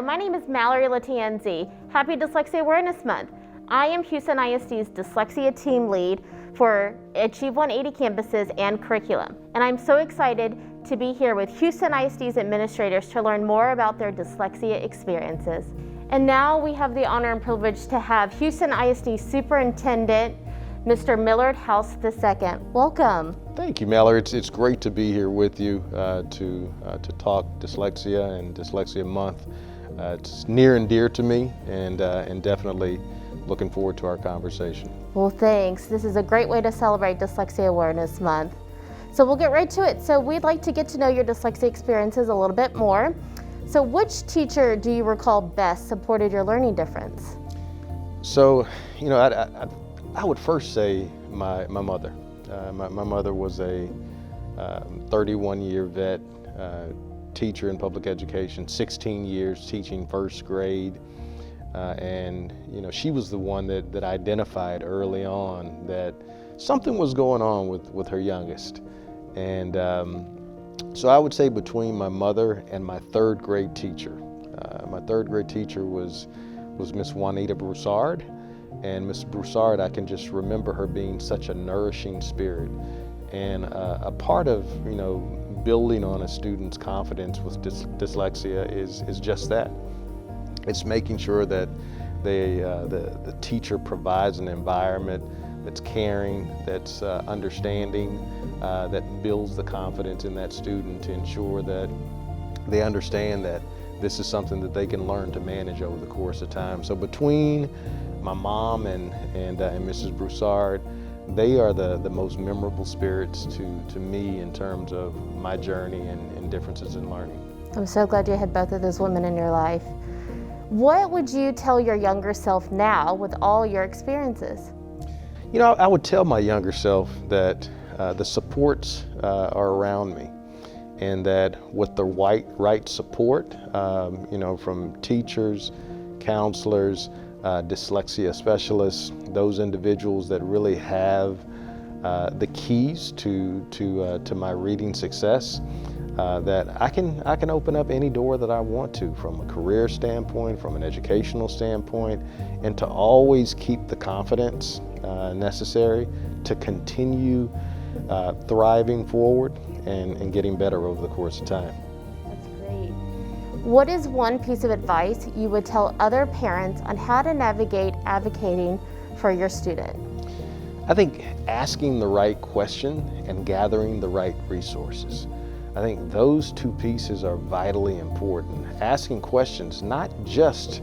my name is Mallory Latienzi. Happy Dyslexia Awareness Month. I am Houston ISD's Dyslexia Team Lead for Achieve 180 campuses and curriculum. And I'm so excited to be here with Houston ISD's administrators to learn more about their dyslexia experiences. And now we have the honor and privilege to have Houston ISD Superintendent, Mr. Millard House II. Welcome. Thank you, Mallory. It's great to be here with you to talk dyslexia and Dyslexia Month. It's near and dear to me, and definitely looking forward to our conversation. Well, thanks. This is a great way to celebrate Dyslexia Awareness Month. So we'll get right to it. So we'd like to get to know your dyslexia experiences a little bit more. So which teacher do you recall best supported your learning difference? So, I would first say my mother. My mother was a 31-year vet teacher in public education, 16 years teaching first grade. And she was the one that identified early on that something was going on with her youngest. And so I would say between my mother and my third grade teacher. My third grade teacher was Miss Juanita Broussard. And Miss Broussard, I can just remember her being such a nourishing spirit. And a part of, building on a student's confidence with dyslexia is just that. It's making sure that the teacher provides an environment that's caring, that's understanding, that builds the confidence in that student to ensure that they understand that this is something that they can learn to manage over the course of time. So between my mom and Mrs. Broussard, they are the most memorable spirits to me in terms of my journey and differences in learning. I'm so glad you had both of those women in your life. What would you tell your younger self now with all your experiences? I would tell my younger self that the supports are around me, and that with the right support, from teachers, counselors, dyslexia specialists, those individuals that really have the keys to my reading success, that I can open up any door that I want to, from a career standpoint, from an educational standpoint, and to always keep the confidence necessary to continue thriving forward and getting better over the course of time. That's great. What is one piece of advice you would tell other parents on how to navigate advocating for your student? I think asking the right question and gathering the right resources. I think those two pieces are vitally important. Asking questions, not just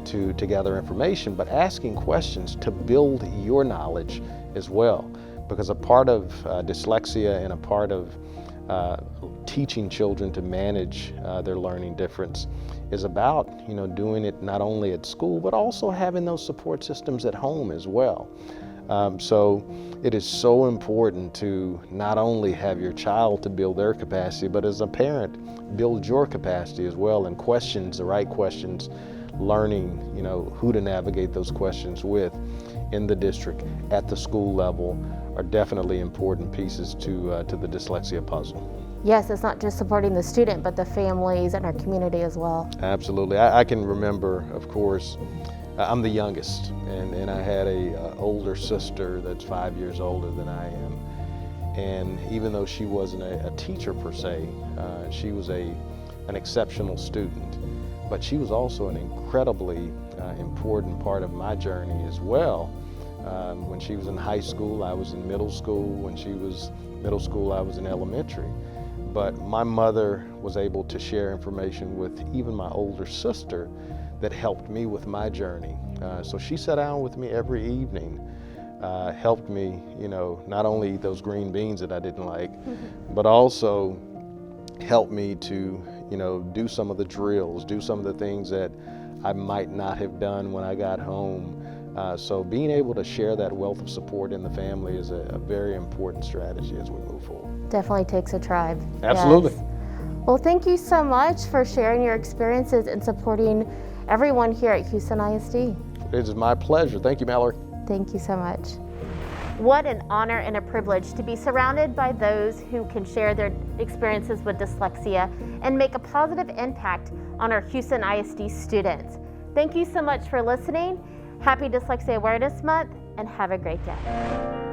to gather information, but asking questions to build your knowledge as well. Because a part of dyslexia and a part of teaching children to manage their learning difference is about doing it not only at school, but also having those support systems at home as well. So it is so important to not only have your child to build their capacity, but as a parent, build your capacity as well, and questions, the right questions, learning who to navigate those questions with in the district, at the school level, are definitely important pieces to the dyslexia puzzle. Yes, it's not just supporting the student, but the families and our community as well. Absolutely. I can remember, of course, I'm the youngest, and I had a older sister that's 5 years older than I am. And even though she wasn't a teacher per se, she was an exceptional student. But she was also an incredibly important part of my journey as well. When she was in high school, I was in middle school. When she was middle school, I was in elementary. But my mother was able to share information with even my older sister that helped me with my journey. So she sat down with me every evening, helped me, not only eat those green beans that I didn't like, but also helped me to, do some of the drills, do some of the things that I might not have done when I got home. So being able to share that wealth of support in the family is a very important strategy as we move forward. Definitely takes a tribe. Absolutely. Yes. Well, thank you so much for sharing your experiences and supporting everyone here at Houston ISD. It is my pleasure. Thank you, Mallory. Thank you so much. What an honor and a privilege to be surrounded by those who can share their experiences with dyslexia and make a positive impact on our Houston ISD students. Thank you so much for listening. Happy Dyslexia Awareness Month, and have a great day.